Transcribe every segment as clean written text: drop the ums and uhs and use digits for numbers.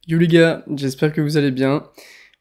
Yo les gars, j'espère que vous allez bien.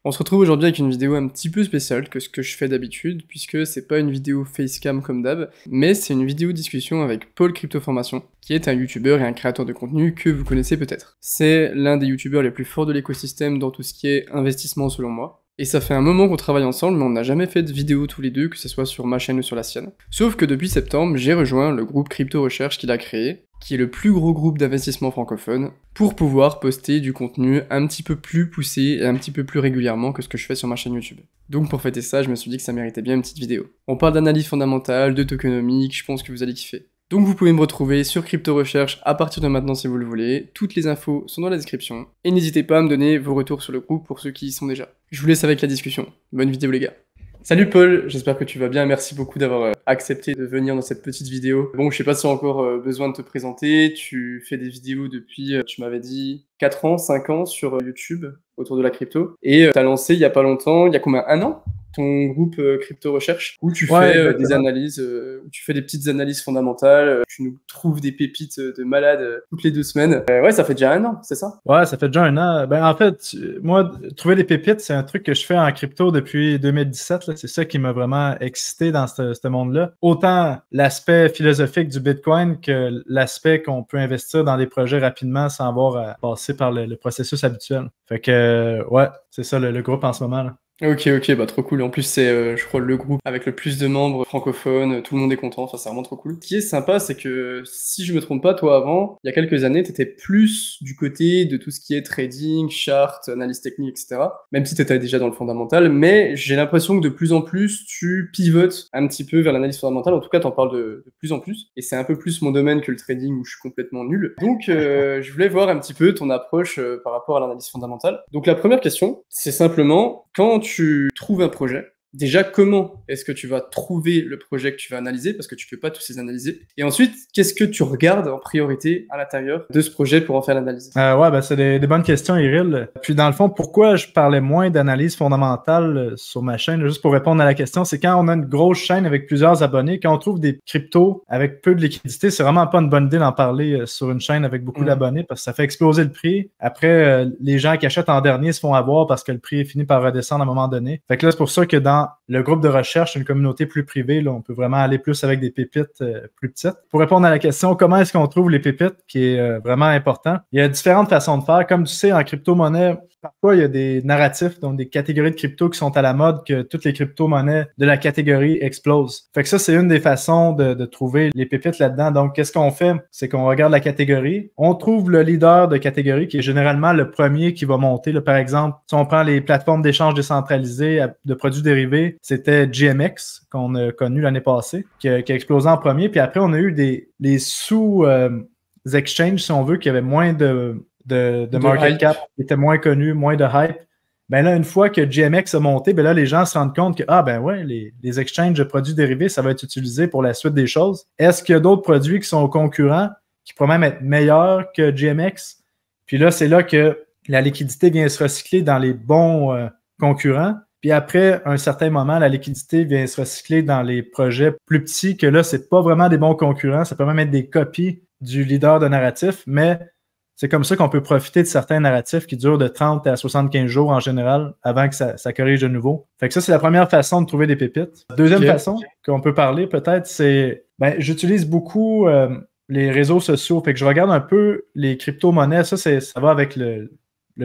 On se retrouve aujourd'hui avec une vidéo un petit peu spéciale que ce que je fais d'habitude, puisque c'est pas une vidéo facecam comme d'hab, mais c'est une vidéo discussion avec Paul Cryptoformation, qui est un youtubeur et un créateur de contenu que vous connaissez peut-être. C'est l'un des youtubeurs les plus forts de l'écosystème dans tout ce qui est investissement selon moi. Et ça fait un moment qu'on travaille ensemble, mais on n'a jamais fait de vidéo tous les deux, que ce soit sur ma chaîne ou sur la sienne. Sauf que depuis septembre, j'ai rejoint le groupe Crypto Recherche qu'il a créé, qui est le plus gros groupe d'investissement francophone, pour pouvoir poster du contenu un petit peu plus poussé et un petit peu plus régulièrement que ce que je fais sur ma chaîne YouTube. Donc pour fêter ça, je me suis dit que ça méritait bien une petite vidéo. On parle d'analyse fondamentale, de tokenomics, je pense que vous allez kiffer. Donc vous pouvez me retrouver sur Crypto Recherche à partir de maintenant si vous le voulez, toutes les infos sont dans la description, et n'hésitez pas à me donner vos retours sur le groupe pour ceux qui y sont déjà. Je vous laisse avec la discussion. Bonne vidéo les gars. Salut Paul, j'espère que tu vas bien, merci beaucoup d'avoir accepté de venir dans cette petite vidéo. Bon, je sais pas si tu as encore besoin de te présenter, tu fais des vidéos depuis, tu m'avais dit, 4 ans, 5 ans sur YouTube autour de la crypto, et tu as lancé il y a pas longtemps, il y a combien, un an ton groupe Crypto Recherche, où tu Ouais, fais des exactement. analyses, où tu fais des petites analyses fondamentales, tu nous trouves des pépites de malades toutes les 2 semaines. Ouais, ça fait déjà un an, c'est ça? Ouais, ça fait déjà un an. Ben, en fait, moi, trouver des pépites, c'est un truc que je fais en crypto depuis 2017. Là. C'est ça qui m'a vraiment excité dans ce monde-là. Autant l'aspect philosophique du Bitcoin que l'aspect qu'on peut investir dans des projets rapidement sans avoir à passer par le processus habituel. Fait que, ouais, c'est ça le groupe en ce moment. Là. Ok, bah trop cool. En plus, c'est, je crois, le groupe avec le plus de membres francophones, tout le monde est content, enfin, c'est vraiment trop cool. Ce qui est sympa, c'est que, si je me trompe pas, toi, avant, il y a quelques années, t'étais plus du côté de tout ce qui est trading, chart, analyse technique, etc. Même si t'étais déjà dans le fondamental, mais j'ai l'impression que de plus en plus, tu pivotes un petit peu vers l'analyse fondamentale, en tout cas, t'en parles de plus en plus, et c'est un peu plus mon domaine que le trading où je suis complètement nul. Donc, je voulais voir un petit peu ton approche par rapport à l'analyse fondamentale. Donc, la première question, c'est simplement, quand tu trouves un projet, déjà, comment est-ce que tu vas trouver le projet que tu vas analyser, parce que tu peux pas tous les analyser. Et ensuite, qu'est-ce que tu regardes en priorité à l'intérieur de ce projet pour en faire l'analyse? Ouais, ben c'est des bonnes questions, Iril. Puis dans le fond, pourquoi je parlais moins d'analyse fondamentale sur ma chaîne, juste pour répondre à la question, c'est quand on a une grosse chaîne avec plusieurs abonnés, quand on trouve des cryptos avec peu de liquidité, c'est vraiment pas une bonne idée d'en parler sur une chaîne avec beaucoup d'abonnés parce que ça fait exploser le prix. Après, les gens qui achètent en dernier se font avoir parce que le prix finit par redescendre à un moment donné. Fait que là, c'est pour ça que dans le groupe de recherche, une communauté plus privée, là, on peut vraiment aller plus avec des pépites plus petites. Pour répondre à la question, comment est-ce qu'on trouve les pépites, qui est vraiment important, il y a différentes façons de faire. Comme tu sais, en crypto-monnaie, parfois il y a des narratifs, donc des catégories de crypto qui sont à la mode, que toutes les crypto-monnaies de la catégorie explosent. Fait que ça, c'est une des façons de trouver les pépites là-dedans. Donc, qu'est-ce qu'on fait? C'est qu'on regarde la catégorie, on trouve le leader de catégorie qui est généralement le premier qui va monter. Là, par exemple, si on prend les plateformes d'échange décentralisées de produits dérivés, c'était GMX qu'on a connu l'année passée, qui a explosé en premier. Puis après, on a eu les exchanges, si on veut, qui avaient moins de De market hype. cap, qui étaient moins connus, moins de hype. Ben là, une fois que GMX a monté, ben là, les gens se rendent compte que, ah ben ouais, les exchanges de produits dérivés, ça va être utilisé pour la suite des choses. Est-ce qu'il y a d'autres produits qui sont concurrents, qui pourraient même être meilleurs que GMX? Puis là, c'est là que la liquidité vient se recycler dans les bons concurrents. Puis après un certain moment, la liquidité vient se recycler dans les projets plus petits, que là, c'est pas vraiment des bons concurrents, ça peut même être des copies du leader de narratif, mais c'est comme ça qu'on peut profiter de certains narratifs qui durent de 30 à 75 jours en général avant que ça corrige de nouveau. Fait que ça, c'est la première façon de trouver des pépites. Deuxième Ok. façon qu'on peut parler peut-être, c'est j'utilise beaucoup les réseaux sociaux. Fait que je regarde un peu les crypto-monnaies. Ça va avec le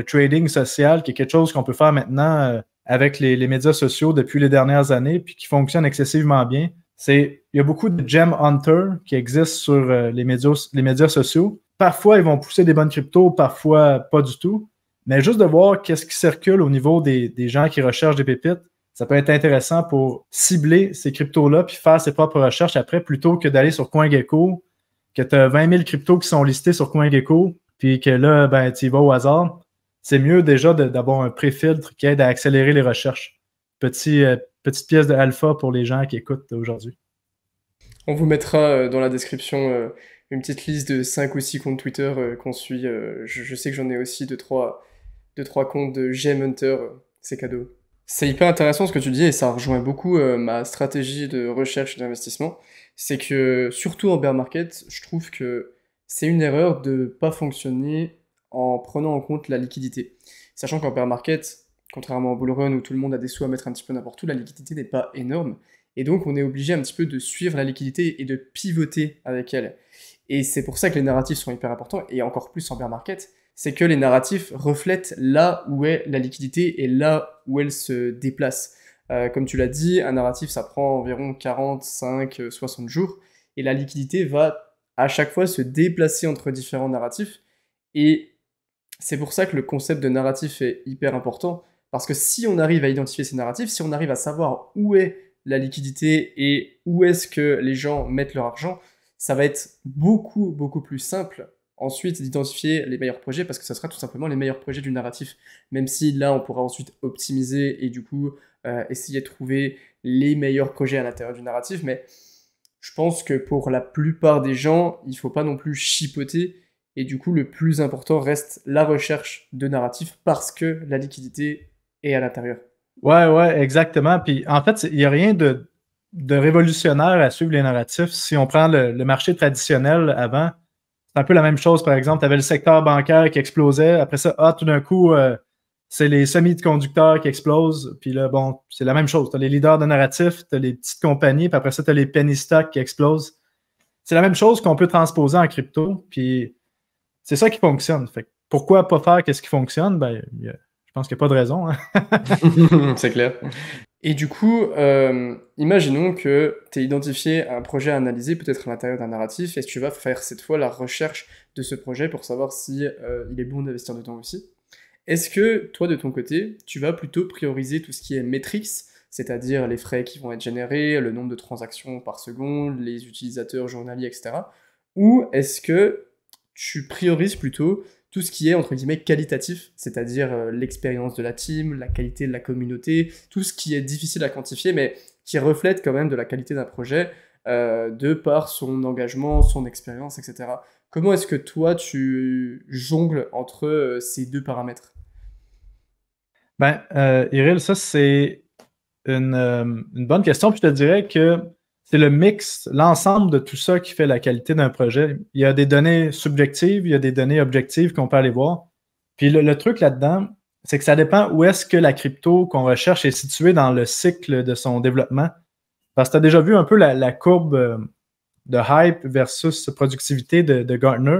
trading social, qui est quelque chose qu'on peut faire maintenant avec les médias sociaux depuis les dernières années, puis qui fonctionne excessivement bien. Il y a beaucoup de gem hunters qui existent sur les médias sociaux. Parfois, ils vont pousser des bonnes cryptos, parfois pas du tout. Mais juste de voir qu'est-ce qui circule au niveau des gens qui recherchent des pépites, ça peut être intéressant pour cibler ces cryptos-là puis faire ses propres recherches après, plutôt que d'aller sur CoinGecko, que tu as 20 000 cryptos qui sont listés sur CoinGecko, puis que là, ben, tu y vas au hasard. C'est mieux déjà d'avoir un pré-filtre qui aide à accélérer les recherches. Petite pièce de alpha pour les gens qui écoutent aujourd'hui. On vous mettra dans la description une petite liste de 5 ou 6 comptes Twitter qu'on suit. Je sais que j'en ai aussi deux, trois comptes de Gem Hunter, c'est cadeau. C'est hyper intéressant ce que tu dis et ça rejoint beaucoup ma stratégie de recherche et d'investissement. C'est que, surtout en bear market, je trouve que c'est une erreur de pas fonctionner en prenant en compte la liquidité. Sachant qu'en bear market, contrairement au bull run où tout le monde a des sous à mettre un petit peu n'importe où, la liquidité n'est pas énorme. Et donc on est obligé un petit peu de suivre la liquidité et de pivoter avec elle. Et c'est pour ça que les narratifs sont hyper importants, et encore plus en bear market, c'est que les narratifs reflètent là où est la liquidité et là où elle se déplace. Comme tu l'as dit, un narratif ça prend environ 45, 60 jours, et la liquidité va à chaque fois se déplacer entre différents narratifs, et c'est pour ça que le concept de narratif est hyper important, parce que si on arrive à identifier ces narratifs, si on arrive à savoir où est la liquidité et où est-ce que les gens mettent leur argent, ça va être beaucoup, beaucoup plus simple ensuite d'identifier les meilleurs projets, parce que ça sera tout simplement les meilleurs projets du narratif. Même si là, on pourra ensuite optimiser et du coup essayer de trouver les meilleurs projets à l'intérieur du narratif, mais je pense que pour la plupart des gens, il ne faut pas non plus chipoter, et du coup, le plus important reste la recherche de narratifs parce que la liquidité est à l'intérieur. Ouais, exactement. Puis en fait, il n'y a rien de révolutionnaire à suivre les narratifs. Si on prend le marché traditionnel avant, c'est un peu la même chose. Par exemple, tu avais le secteur bancaire qui explosait. Après ça, tout d'un coup, c'est les semi-conducteurs qui explosent. Puis là, bon, c'est la même chose. Tu as les leaders de narratifs, tu as les petites compagnies, puis après ça, tu as les penny stocks qui explosent. C'est la même chose qu'on peut transposer en crypto. Puis c'est ça qui fonctionne. Fait que pourquoi pas faire qu'est-ce qui fonctionne? Ben, je pense qu'il n'y a pas de raison. Hein. C'est clair. Et du coup, imaginons que tu aies identifié un projet à analyser, peut-être à l'intérieur d'un narratif, et tu vas faire cette fois la recherche de ce projet pour savoir si il est bon d'investir dedans aussi. Est-ce que toi, de ton côté, tu vas plutôt prioriser tout ce qui est metrics, c'est-à-dire les frais qui vont être générés, le nombre de transactions par seconde, les utilisateurs journaliers, etc. Ou est-ce que tu priorises plutôt tout ce qui est entre guillemets qualitatif, c'est-à-dire l'expérience de la team, la qualité de la communauté, tout ce qui est difficile à quantifier, mais qui reflète quand même de la qualité d'un projet de par son engagement, son expérience, etc. Comment est-ce que toi tu jongles entre ces deux paramètres? Ben, Iril, ça, c'est une bonne question. Puis je te dirais que c'est le mix, l'ensemble de tout ça qui fait la qualité d'un projet. Il y a des données subjectives, il y a des données objectives qu'on peut aller voir. Puis le truc là-dedans, c'est que ça dépend où est-ce que la crypto qu'on recherche est située dans le cycle de son développement. Parce que tu as déjà vu un peu la courbe de hype versus productivité de Gartner.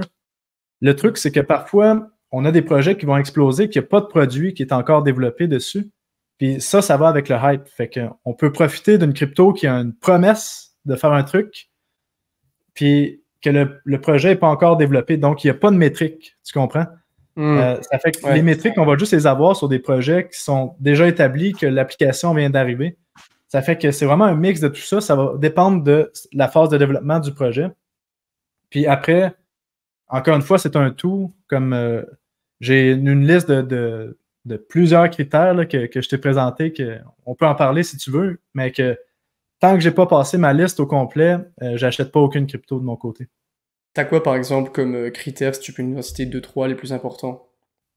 Le truc, c'est que parfois, on a des projets qui vont exploser, qu'il n'y a pas de produit qui est encore développé dessus. Puis ça va avec le hype. Fait qu'on peut profiter d'une crypto qui a une promesse de faire un truc, puis que le projet n'est pas encore développé. Donc, il n'y a pas de métrique. Tu comprends? Ça fait que les métriques, on va juste les avoir sur des projets qui sont déjà établis, que l'application vient d'arriver. Ça fait que c'est vraiment un mix de tout ça. Ça va dépendre de la phase de développement du projet. Puis après, encore une fois, c'est un tout. Comme j'ai une liste de plusieurs critères là, que je t'ai présenté, qu'on peut en parler si tu veux, mais que tant que je n'ai pas passé ma liste au complet, j'achète pas aucune crypto de mon côté. T'as quoi par exemple comme critères, si tu peux nous en citer 2-3 les plus importants?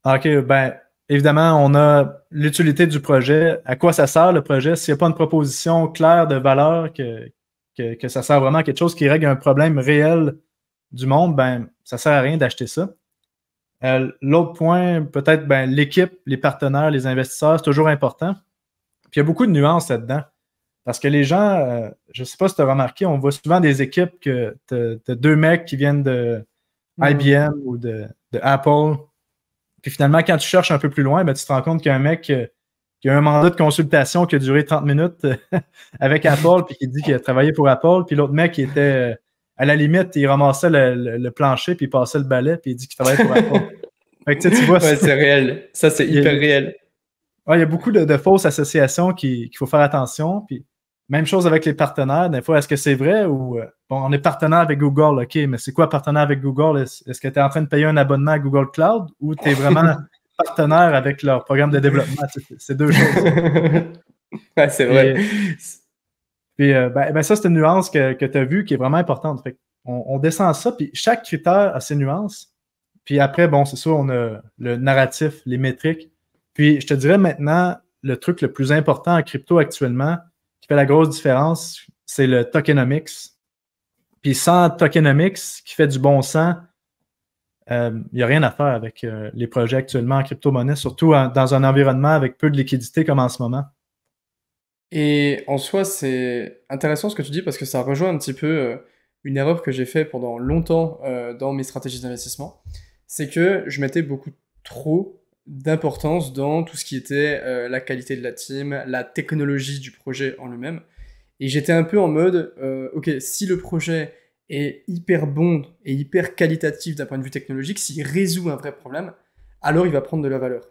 OK, ben évidemment, on a l'utilité du projet. À quoi ça sert le projet? S'il n'y a pas une proposition claire de valeur, que ça sert vraiment à quelque chose qui règle un problème réel du monde, ben ça ne sert à rien d'acheter ça. L'autre point, peut-être l'équipe, les partenaires, les investisseurs, c'est toujours important. Puis il y a beaucoup de nuances là-dedans. Parce que les gens, je ne sais pas si tu as remarqué, on voit souvent des équipes que tu as deux mecs qui viennent de IBM ou de Apple. Puis finalement, quand tu cherches un peu plus loin, ben, tu te rends compte qu'il y a un mec qui a un mandat de consultation qui a duré 30 minutes avec Apple, puis qui dit qu'il a travaillé pour Apple. Puis l'autre mec qui était à la limite, il ramassait le plancher, puis il passait le balai, puis il dit qu'il travaillait pour Apple. Fait que, tu vois, ouais, c'est réel. Ça, c'est hyper réel. Ouais, il y a beaucoup de fausses associations qu'il faut faire attention. Puis même chose avec les partenaires. Des fois, est-ce que c'est vrai ou bon, on est partenaire avec Google, OK, mais c'est quoi partenaire avec Google? Est-ce que tu es en train de payer un abonnement à Google Cloud ou tu es vraiment partenaire avec leur programme de développement? C'est deux choses. Ouais, c'est vrai. Puis ça, c'est une nuance que tu as vue qui est vraiment importante. Fait on descend ça, puis chaque critère a ses nuances. Puis après, bon, c'est sûr, on a le narratif, les métriques. Puis je te dirais maintenant, le truc le plus important en crypto actuellement, qui fait la grosse différence, c'est le tokenomics. Puis sans tokenomics, qui fait du bon sens, il n'y a rien à faire avec les projets actuellement en crypto-monnaie, surtout dans un environnement avec peu de liquidité comme en ce moment. Et en soi, c'est intéressant ce que tu dis parce que ça rejoint un petit peu une erreur que j'ai fait pendant longtemps dans mes stratégies d'investissement. C'est que je mettais beaucoup trop d'importance dans tout ce qui était la qualité de la team, la technologie du projet en lui-même. Et j'étais un peu en mode, ok, si le projet est hyper bon et hyper qualitatif d'un point de vue technologique, s'il résout un vrai problème, alors il va prendre de la valeur.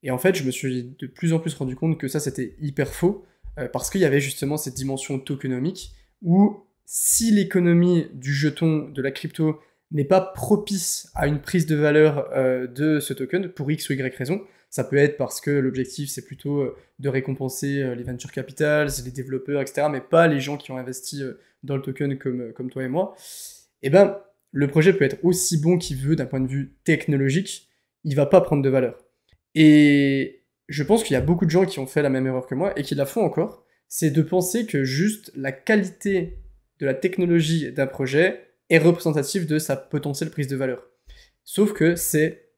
Et en fait, je me suis de plus en plus rendu compte que ça, c'était hyper faux, parce qu'il y avait justement cette dimension tokenomique, où si l'économie du jeton, de la crypto, n'est pas propice à une prise de valeur de ce token, pour X ou Y raison, ça peut être parce que l'objectif, c'est plutôt de récompenser les venture capitals, les développeurs, etc., mais pas les gens qui ont investi dans le token comme toi et moi, et ben, le projet peut être aussi bon qu'il veut d'un point de vue technologique, il va pas prendre de valeur. Et je pense qu'il y a beaucoup de gens qui ont fait la même erreur que moi et qui la font encore, c'est de penser que juste la qualité de la technologie d'un projet est représentative de sa potentielle prise de valeur. Sauf que c'est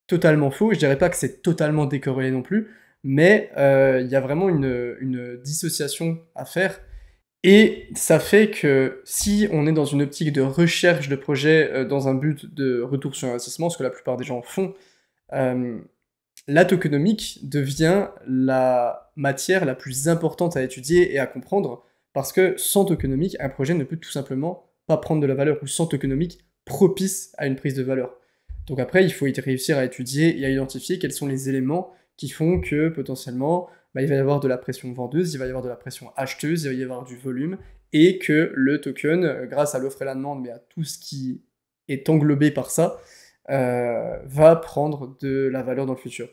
totalement faux, je dirais pas que c'est totalement décorrélé non plus, mais il y a vraiment une dissociation à faire. Et ça fait que si on est dans une optique de recherche de projet dans un but de retour sur investissement, ce que la plupart des gens font, euh, la tokenomique devient la matière la plus importante à étudier et à comprendre, parce que sans tokenomique, un projet ne peut tout simplement pas prendre de la valeur, ou sans tokenomique propice à une prise de valeur. Donc après, il faut réussir à étudier et à identifier quels sont les éléments qui font que potentiellement, bah, il va y avoir de la pression vendeuse, il va y avoir de la pression acheteuse, il va y avoir du volume, et que le token, grâce à l'offre et la demande, mais à tout ce qui est englobé par ça, va prendre de la valeur dans le futur.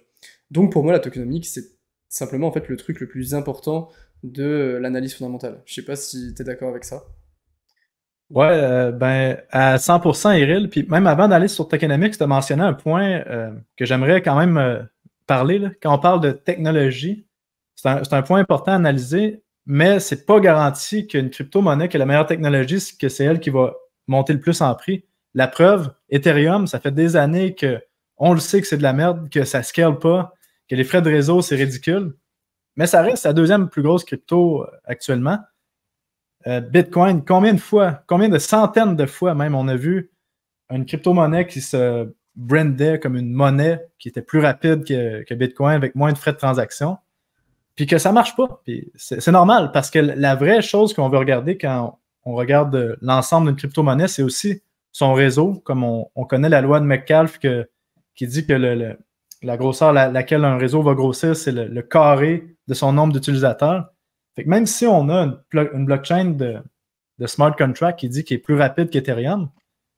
Donc pour moi, la tokenomique, c'est simplement en fait le truc le plus important de l'analyse fondamentale. Je sais pas si tu es d'accord avec ça. Ouais, ben, à 100%, Iril. Puis même avant d'aller sur Tokenomics, tu as mentionné un point que j'aimerais quand même parler. Là. Quand on parle de technologie, c'est un point important à analyser, mais c'est pas garanti qu'une crypto-monnaie qui a la meilleure technologie, que c'est elle qui va monter le plus en prix. La preuve, Ethereum, ça fait des années que on le sait que c'est de la merde, que ça scale pas, que les frais de réseau, c'est ridicule, mais ça reste la deuxième plus grosse crypto actuellement. Bitcoin, combien de fois, combien de centaines de fois même, on a vu une crypto-monnaie qui se brandait comme une monnaie qui était plus rapide que Bitcoin avec moins de frais de transaction, puis que ça marche pas. Puis c'est normal parce que la vraie chose qu'on veut regarder quand on regarde l'ensemble d'une crypto-monnaie, c'est aussi son réseau, comme on connaît la loi de Metcalfe qui dit que la grosseur laquelle un réseau va grossir, c'est le carré de son nombre d'utilisateurs. Fait que même si on a une blockchain de smart contract qui dit qu'il est plus rapide qu'Ethereum,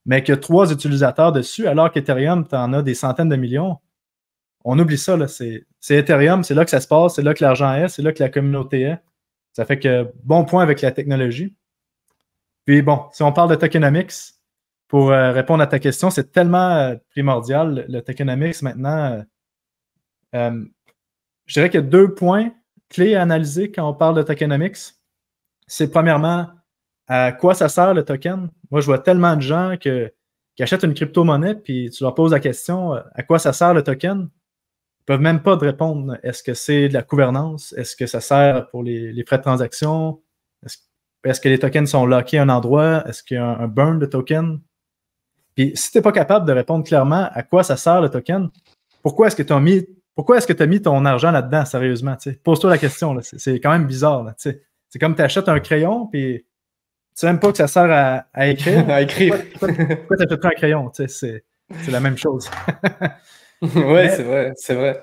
mais qu'il y a 3 utilisateurs dessus, alors qu'Ethereum, tu en as des centaines de millions, on oublie ça. Là. C'est Ethereum, c'est là que ça se passe, c'est là que l'argent est, c'est là que la communauté est. Ça fait que bon point avec la technologie. Puis bon, si on parle de tokenomics, pour répondre à ta question, c'est tellement primordial, le tokenomics maintenant. Je dirais qu'il y a 2 points clés à analyser quand on parle de tokenomics. C'est premièrement, à quoi ça sert le token? Moi, je vois tellement de gens qui achètent une crypto-monnaie, puis tu leur poses la question, à quoi ça sert le token? Ils ne peuvent même pas te répondre. Est-ce que c'est de la gouvernance? Est-ce que ça sert pour les frais de transaction? Est-ce que les tokens sont lockés à un endroit? Est-ce qu'il y a un burn de token? Puis si tu n'es pas capable de répondre clairement à quoi ça sert le token, pourquoi est-ce que tu as mis ton argent là-dedans, sérieusement? T'sais? Pose-toi la question. C'est quand même bizarre. Là, c'est comme tu achètes un crayon, puis tu sais même pas que ça sert à écrire. À écrire. Pourquoi tu achèterais un crayon? C'est la même chose. Ouais, c'est vrai, c'est vrai.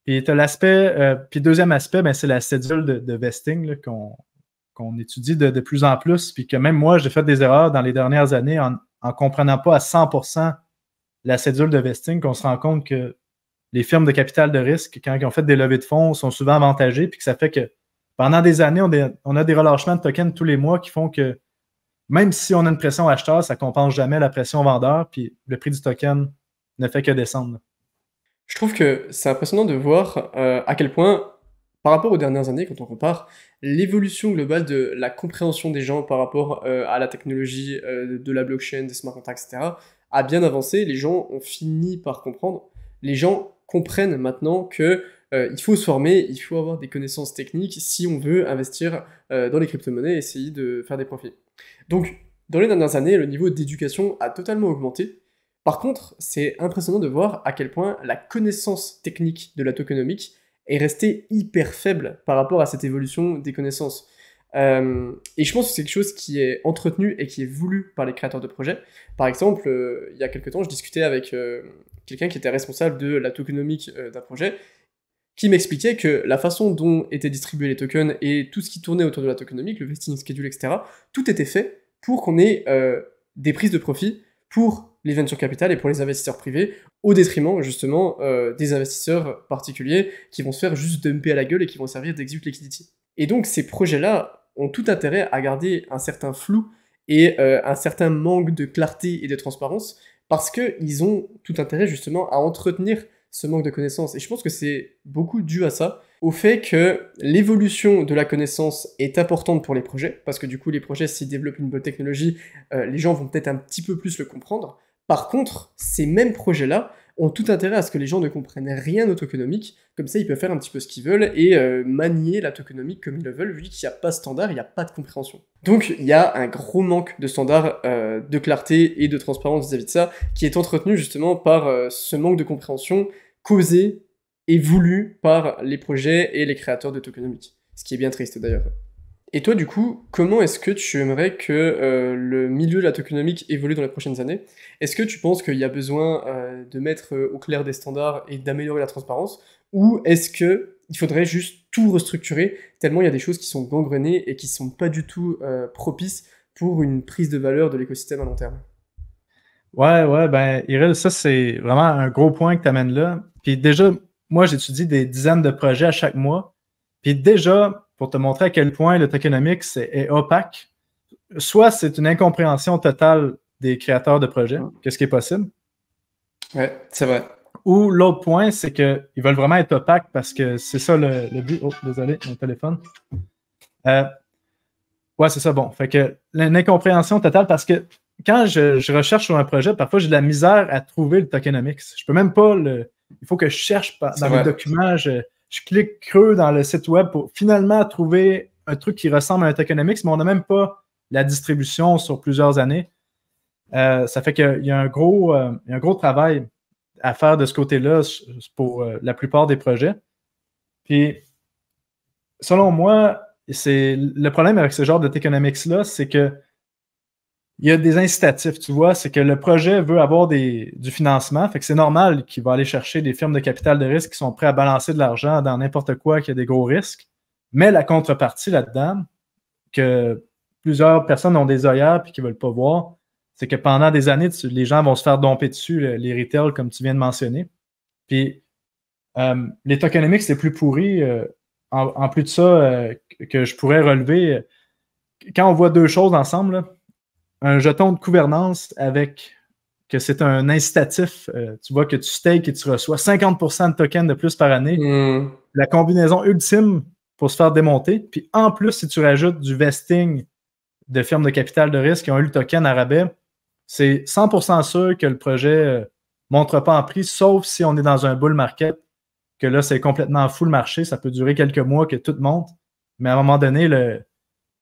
Puis tu as l'aspect, puis deuxième aspect, ben, c'est la cédule de vesting là, qu'on étudie de plus en plus, puis que même moi, j'ai fait des erreurs dans les dernières années en comprenant pas à 100% la cédule de vesting, qu'on se rend compte que les firmes de capital de risque, quand ils ont fait des levées de fonds, sont souvent avantagées, puis que ça fait que pendant des années, on a des relâchements de tokens tous les mois qui font que même si on a une pression acheteur, ça ne compense jamais la pression vendeur, puis le prix du token ne fait que descendre. Je trouve que c'est impressionnant de voir à quel point, par rapport aux dernières années, quand on compare, l'évolution globale de la compréhension des gens par rapport à la technologie de la blockchain, des smart contracts, etc., a bien avancé, les gens ont fini par comprendre. Les gens comprennent maintenant que il faut se former, il faut avoir des connaissances techniques si on veut investir dans les crypto-monnaies et essayer de faire des profits. Donc, dans les dernières années, le niveau d'éducation a totalement augmenté. Par contre, c'est impressionnant de voir à quel point la connaissance technique de la tokenomics est restée hyper faible par rapport à cette évolution des connaissances. Et je pense que c'est quelque chose qui est entretenu et qui est voulu par les créateurs de projets. Par exemple, il y a quelques temps, je discutais avec quelqu'un qui était responsable de la tokenomics d'un projet, qui m'expliquait que la façon dont étaient distribués les tokens et tout ce qui tournait autour de la tokenomics, le vesting schedule, etc., tout était fait pour qu'on ait des prises de profit pour les venture capital et pour les investisseurs privés, au détriment justement des investisseurs particuliers qui vont se faire juste dumper à la gueule et qui vont servir d'exit liquidity. Et donc ces projets-là ont tout intérêt à garder un certain flou et un certain manque de clarté et de transparence parce qu'ils ont tout intérêt justement à entretenir ce manque de connaissances. Et je pense que c'est beaucoup dû à ça, au fait que l'évolution de la connaissance est importante pour les projets, parce que du coup les projets, s'ils développent une bonne technologie, les gens vont peut-être un petit peu plus le comprendre. Par contre, ces mêmes projets-là ont tout intérêt à ce que les gens ne comprennent rien au tokenomics, comme ça ils peuvent faire un petit peu ce qu'ils veulent et manier la tokenomics comme ils le veulent, vu qu'il n'y a pas de standard, il n'y a pas de compréhension. Donc il y a un gros manque de standard, de clarté et de transparence vis-à-vis de ça, qui est entretenu justement par ce manque de compréhension causé et voulu par les projets et les créateurs de tokenomics. Ce qui est bien triste d'ailleurs. Et toi, du coup, comment est-ce que tu aimerais que le milieu de la tokenomics évolue dans les prochaines années? Est-ce que tu penses qu'il y a besoin de mettre au clair des standards et d'améliorer la transparence? Ou est-ce qu'il faudrait juste tout restructurer, tellement il y a des choses qui sont gangrenées et qui ne sont pas du tout propices pour une prise de valeur de l'écosystème à long terme? Ouais, ben, Irel, ça, c'est vraiment un gros point que tu amènes là. Puis déjà, moi, j'étudie des dizaines de projets à chaque mois. Puis déjà, pour te montrer à quel point le tokenomics est opaque, soit c'est une incompréhension totale des créateurs de projets, qu'est-ce qui est possible. Ouais, c'est vrai. Ou l'autre point, c'est qu'ils veulent vraiment être opaques parce que c'est ça le but. Oh, désolé, mon téléphone. Ouais, c'est ça, bon. Fait que l'incompréhension totale parce que quand je recherche sur un projet, parfois j'ai de la misère à trouver le tokenomics. Je peux même pas le. Il faut que je cherche dans mes documents, je clique creux dans le site web pour finalement trouver un truc qui ressemble à un tokenomics, mais on n'a même pas la distribution sur plusieurs années. Ça fait qu'il y a un gros travail à faire de ce côté-là pour la plupart des projets. Puis, selon moi, le problème avec ce genre de tokenomics-là, c'est que il y a des incitatifs, tu vois, c'est que le projet veut avoir du financement, fait que c'est normal qu'il va aller chercher des firmes de capital de risque qui sont prêts à balancer de l'argent dans n'importe quoi qui a des gros risques. Mais la contrepartie là-dedans, que plusieurs personnes ont des œillères et qui ne veulent pas voir, c'est que pendant des années, les gens vont se faire domper dessus, les retails, comme tu viens de mentionner. Puis, les tokenomics les plus pourris, en plus de ça, que je pourrais relever, quand on voit deux choses ensemble, là, un jeton de gouvernance avec que c'est un incitatif, tu vois que tu stakes et tu reçois 50% de tokens de plus par année, la combinaison ultime pour se faire démonter. Puis en plus, si tu rajoutes du vesting de firmes de capital de risque qui ont eu le token à rabais, c'est 100% sûr que le projet ne montre pas en prix, sauf si on est dans un bull market, que là, c'est complètement fou le marché. Ça peut durer quelques mois que tout monte. Mais à un moment donné,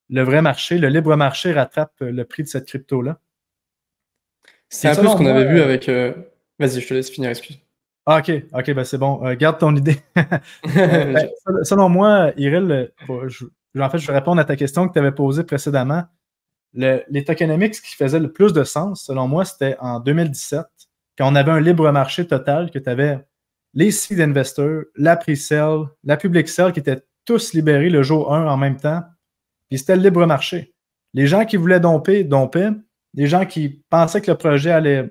le vrai marché, le libre marché rattrape le prix de cette crypto-là. C'est un peu ce qu'on avait vu avec... Vas-y, je te laisse finir, excuse. Ah, ok, ben c'est bon. Garde ton idée. Selon moi, Iril, en fait, je vais répondre à ta question que tu avais posée précédemment. Les tokenomics qui faisaient le plus de sens, selon moi, c'était en 2017, quand on avait un libre marché total, que tu avais les seed investors, la pre-sale, la public sale, qui étaient tous libérés le jour 1 en même temps. Puis c'était le libre marché. Les gens qui voulaient dompaient. Les gens qui pensaient que le projet allait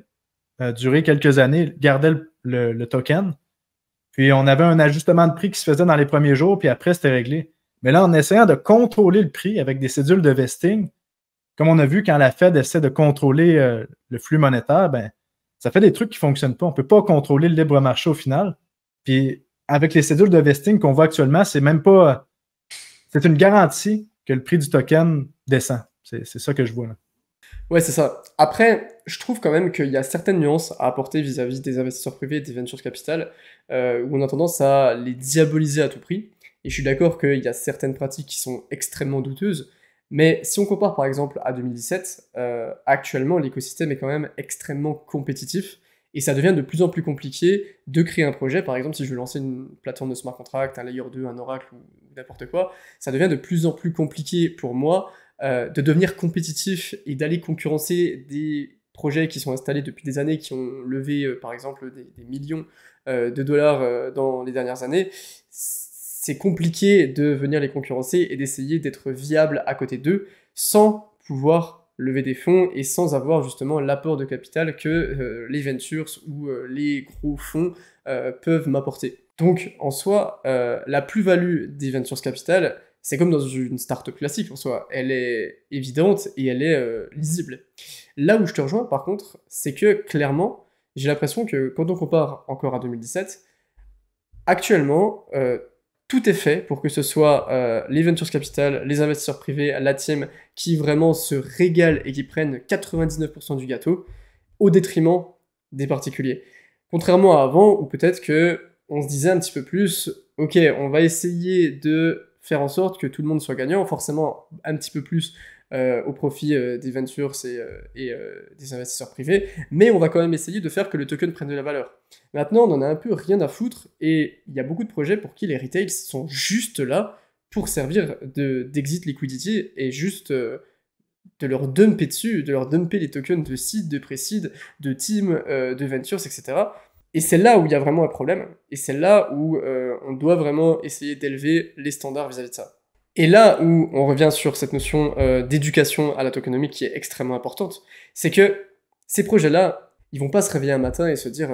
durer quelques années gardaient le token. Puis on avait un ajustement de prix qui se faisait dans les premiers jours, puis après, c'était réglé. Mais là, en essayant de contrôler le prix avec des cédules de vesting, comme on a vu quand la Fed essaie de contrôler le flux monétaire, ben, ça fait des trucs qui ne fonctionnent pas. On ne peut pas contrôler le libre marché au final. Puis avec les cédules de vesting qu'on voit actuellement, c'est même pas. C'est une garantie que le prix du token descend. C'est ça que je vois là. Ouais, c'est ça. Après, je trouve quand même qu'il y a certaines nuances à apporter vis-à-vis des investisseurs privés et des ventures capital, où on a tendance à les diaboliser à tout prix. Et je suis d'accord qu'il y a certaines pratiques qui sont extrêmement douteuses, mais si on compare par exemple à 2017, actuellement l'écosystème est quand même extrêmement compétitif, et ça devient de plus en plus compliqué de créer un projet. Par exemple, si je veux lancer une plateforme de smart contract, un layer 2, un Oracle ou n'importe quoi, ça devient de plus en plus compliqué pour moi de devenir compétitif et d'aller concurrencer des projets qui sont installés depuis des années, qui ont levé par exemple des millions de dollars dans les dernières années. C'est compliqué de venir les concurrencer et d'essayer d'être viable à côté d'eux sans pouvoir lever des fonds et sans avoir justement l'apport de capital que les ventures ou les gros fonds peuvent m'apporter. Donc en soi, la plus-value des ventures capital, c'est comme dans une startup classique en soi, elle est évidente et elle est lisible. Là où je te rejoins par contre, c'est que clairement, j'ai l'impression que quand on compare encore à 2017, actuellement, tout est fait pour que ce soit les ventures capital, les investisseurs privés, la team, qui vraiment se régalent et qui prennent 99% du gâteau, au détriment des particuliers. Contrairement à avant, où peut-être que on se disait un petit peu plus, ok, on va essayer de faire en sorte que tout le monde soit gagnant, forcément un petit peu plus au profit des ventures et des investisseurs privés, mais on va quand même essayer de faire que le token prenne de la valeur. Maintenant, on en a un peu rien à foutre, et il y a beaucoup de projets pour qui les retails sont juste là pour servir d'exit liquidity, et juste de leur dumper dessus, de leur dumper les tokens de seed, de pre-seed, de team, de ventures, etc. Et c'est là où il y a vraiment un problème, et c'est là où on doit vraiment essayer d'élever les standards vis-à-vis de ça. Et là où on revient sur cette notion d'éducation à la tokenomics qui est extrêmement importante, c'est que ces projets-là, ils vont pas se réveiller un matin et se dire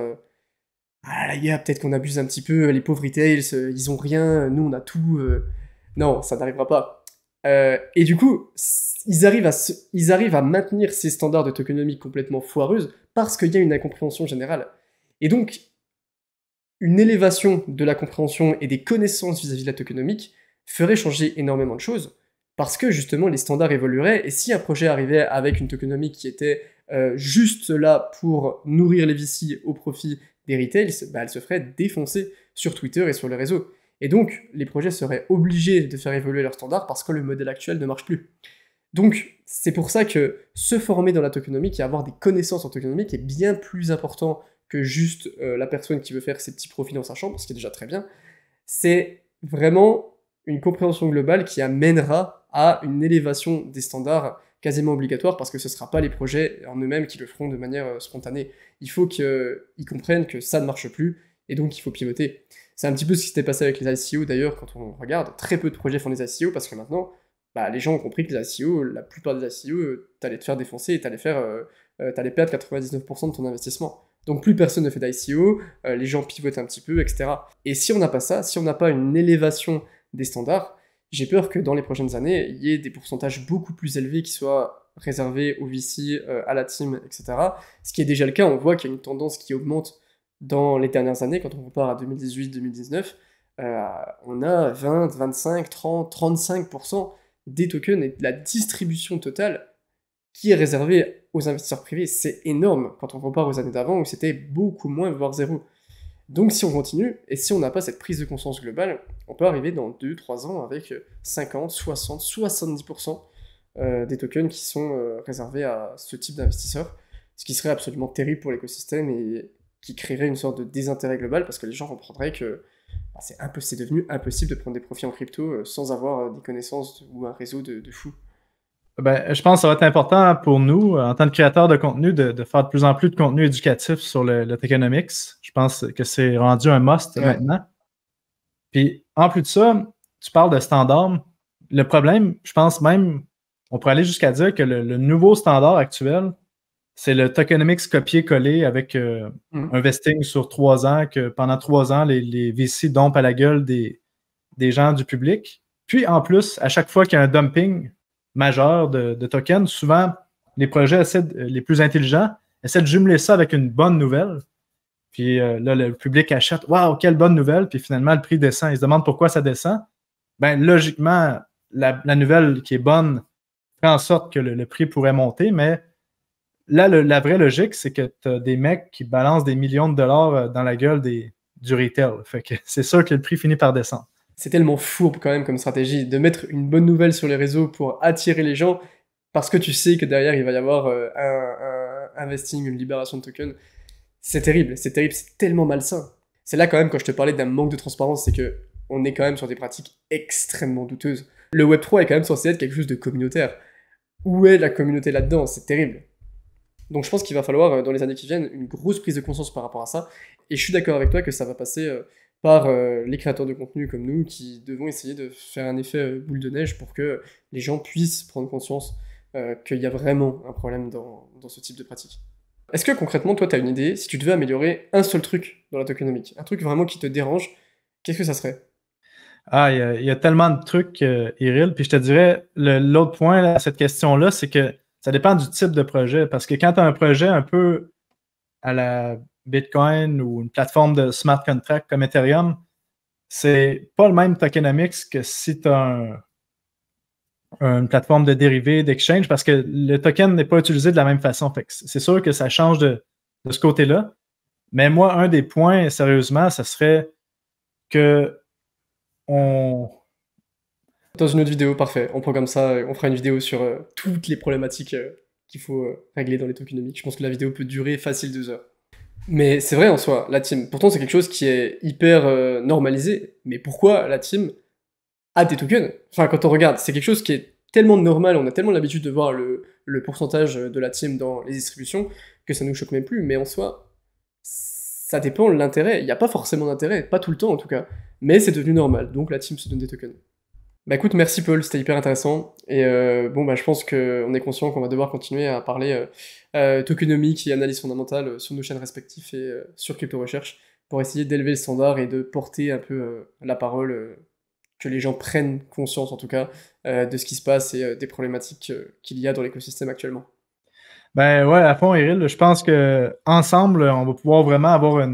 ah les gars, peut-être qu'on abuse un petit peu, les pauvres retails, ils ont rien, nous on a tout. Non, ça n'arrivera pas. Et du coup, ils arrivent à maintenir ces standards de tokenomics complètement foireuses parce qu'il y a une incompréhension générale. Et donc, une élévation de la compréhension et des connaissances vis-à-vis de la tokenomics ferait changer énormément de choses, parce que justement les standards évolueraient, et si un projet arrivait avec une tokenomics qui était juste là pour nourrir les VC au profit des retails, bah, elle se ferait défoncer sur Twitter et sur les réseaux. Et donc, les projets seraient obligés de faire évoluer leurs standards parce que le modèle actuel ne marche plus. Donc, c'est pour ça que se former dans la tokenomics et avoir des connaissances en tokenomics est bien plus important que juste la personne qui veut faire ses petits profits dans sa chambre, ce qui est déjà très bien. C'est vraiment une compréhension globale qui amènera à une élévation des standards quasiment obligatoire, parce que ce ne sera pas les projets en eux-mêmes qui le feront de manière spontanée. Il faut qu'ils comprennent que ça ne marche plus, et donc il faut pivoter. C'est un petit peu ce qui s'était passé avec les ICO d'ailleurs, quand on regarde, très peu de projets font des ICO, parce que maintenant, bah, les gens ont compris que les ICO, la plupart des ICO, t'allais te faire défoncer et t'allais perdre 99% de ton investissement. Donc plus personne ne fait d'ICO, les gens pivotent un petit peu, etc. Et si on n'a pas ça, si on n'a pas une élévation des standards, j'ai peur que dans les prochaines années, il y ait des pourcentages beaucoup plus élevés qui soient réservés aux VC, à la team, etc. Ce qui est déjà le cas, on voit qu'il y a une tendance qui augmente dans les dernières années, quand on compare à 2018-2019, on a 20, 25, 30, 35% des tokens et de la distribution totale qui est réservée aux investisseurs privés. C'est énorme quand on compare aux années d'avant où c'était beaucoup moins, voire zéro. Donc si on continue, et si on n'a pas cette prise de conscience globale, on peut arriver dans 2-3 ans avec 50, 60, 70% des tokens qui sont réservés à ce type d'investisseurs, ce qui serait absolument terrible pour l'écosystème et qui créerait une sorte de désintérêt global, parce que les gens comprendraient que bah, c'est devenu impossible de prendre des profits en crypto sans avoir des connaissances ou un réseau de fous. Ben, je pense que ça va être important pour nous, en tant que créateurs de contenu, de faire de plus en plus de contenu éducatif sur le tokenomics. Je pense que c'est rendu un must maintenant. Puis, en plus de ça, tu parles de standards. Le problème, je pense même, on pourrait aller jusqu'à dire que le nouveau standard actuel, c'est le tokenomics copier-coller avec un vesting sur 3 ans, que pendant 3 ans, les VC dompent à la gueule des gens du public. Puis, en plus, à chaque fois qu'il y a un dumping majeur de tokens, souvent, les projets les plus intelligents essaient de jumeler ça avec une bonne nouvelle. Puis là, le public achète « Waouh, quelle bonne nouvelle! » Puis finalement, le prix descend. Ils se demandent pourquoi ça descend. Ben, logiquement, la nouvelle qui est bonne fait en sorte que le prix pourrait monter, mais là, la vraie logique, c'est que tu as des mecs qui balancent des millions de dollars dans la gueule du retail. Fait que c'est sûr que le prix finit par descendre. C'est tellement fourbe quand même comme stratégie de mettre une bonne nouvelle sur les réseaux pour attirer les gens parce que tu sais que derrière il va y avoir un investing, une libération de tokens. C'est terrible, c'est tellement malsain. C'est là quand même quand je te parlais d'un manque de transparence, c'est que on est quand même sur des pratiques extrêmement douteuses. Le Web3 est quand même censé être quelque chose de communautaire. Où est la communauté là-dedans? C'est terrible. Donc je pense qu'il va falloir, dans les années qui viennent, une grosse prise de conscience par rapport à ça. Et je suis d'accord avec toi que ça va passer par les créateurs de contenu comme nous qui devons essayer de faire un effet boule de neige pour que les gens puissent prendre conscience qu'il y a vraiment un problème dans ce type de pratique. Est-ce que concrètement, toi, tu as une idée, si tu devais améliorer un seul truc dans la tokenomics, un truc vraiment qui te dérange, qu'est-ce que ça serait? Ah, il y a tellement de trucs, Iril. Puis je te dirais, l'autre point là, à cette question-là, c'est que ça dépend du type de projet. Parce que quand tu as un projet un peu à la Bitcoin ou une plateforme de smart contract comme Ethereum, c'est pas le même tokenomics que si tu as une plateforme de dérivés, d'exchange, parce que le token n'est pas utilisé de la même façon. Fait que c'est sûr que ça change de ce côté-là. Mais moi, un des points, sérieusement, ce serait que Dans une autre vidéo, parfait. On prend comme ça, on fera une vidéo sur toutes les problématiques qu'il faut régler dans les tokenomics. Je pense que la vidéo peut durer facile 2 heures. Mais c'est vrai en soi, la team. Pourtant, c'est quelque chose qui est hyper normalisé. Mais pourquoi la team a des tokens? Enfin, quand on regarde, c'est quelque chose qui est tellement normal, on a tellement l'habitude de voir le pourcentage de la team dans les distributions que ça nous choque même plus. Mais en soi, ça dépend de l'intérêt. Il n'y a pas forcément d'intérêt, pas tout le temps en tout cas. Mais c'est devenu normal, donc la team se donne des tokens. Bah écoute, merci Paul, c'était hyper intéressant. Et bon, bah je pense qu'on est conscient qu'on va devoir continuer à parler tokenomics et analyse fondamentale sur nos chaînes respectives et sur Crypto Recherche pour essayer d'élever le standard et de porter un peu la parole, que les gens prennent conscience en tout cas de ce qui se passe et des problématiques qu'il y a dans l'écosystème actuellement. Ben ouais, à fond, Iril. Je pense que ensemble, on va pouvoir vraiment avoir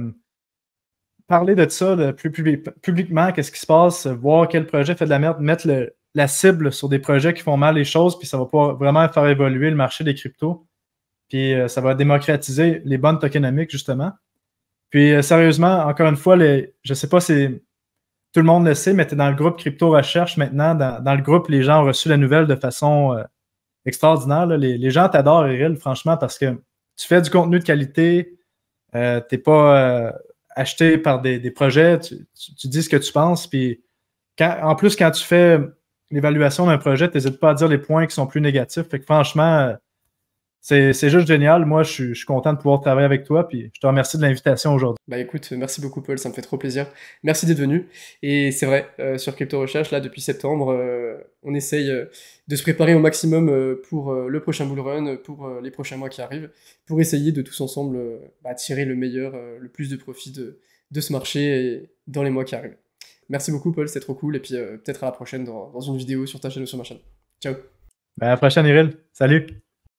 parler de ça plus publiquement, qu'est-ce qui se passe, voir quel projet fait de la merde, mettre la cible sur des projets qui font mal les choses, puis ça va pouvoir vraiment faire évoluer le marché des cryptos. Puis ça va démocratiser les bonnes tokenomics, justement. Puis sérieusement, encore une fois, je sais pas si tout le monde le sait, mais tu es dans le groupe Crypto Recherche maintenant. Dans le groupe, les gens ont reçu la nouvelle de façon extraordinaire. Là. Les gens t'adorent, Iril, franchement, parce que tu fais du contenu de qualité, t'es pas acheté par des projets, tu dis ce que tu penses, puis en plus, quand tu fais l'évaluation d'un projet, tu n'hésites pas à dire les points qui sont plus négatifs. Fait que franchement, c'est juste génial. Moi, je suis content de pouvoir travailler avec toi, puis je te remercie de l'invitation aujourd'hui. Bah écoute, merci beaucoup Paul, ça me fait trop plaisir. Merci d'être venu. Et c'est vrai, sur Crypto Recherche, là, depuis septembre, on essaye de se préparer au maximum pour le prochain bull run, pour les prochains mois qui arrivent, pour essayer de tous ensemble tirer le meilleur, le plus de profit de ce marché et dans les mois qui arrivent. Merci beaucoup Paul, c'est trop cool, et puis peut-être à la prochaine dans une vidéo sur ta chaîne ou sur ma chaîne. Ciao. Ben, à la prochaine, Iril. Salut!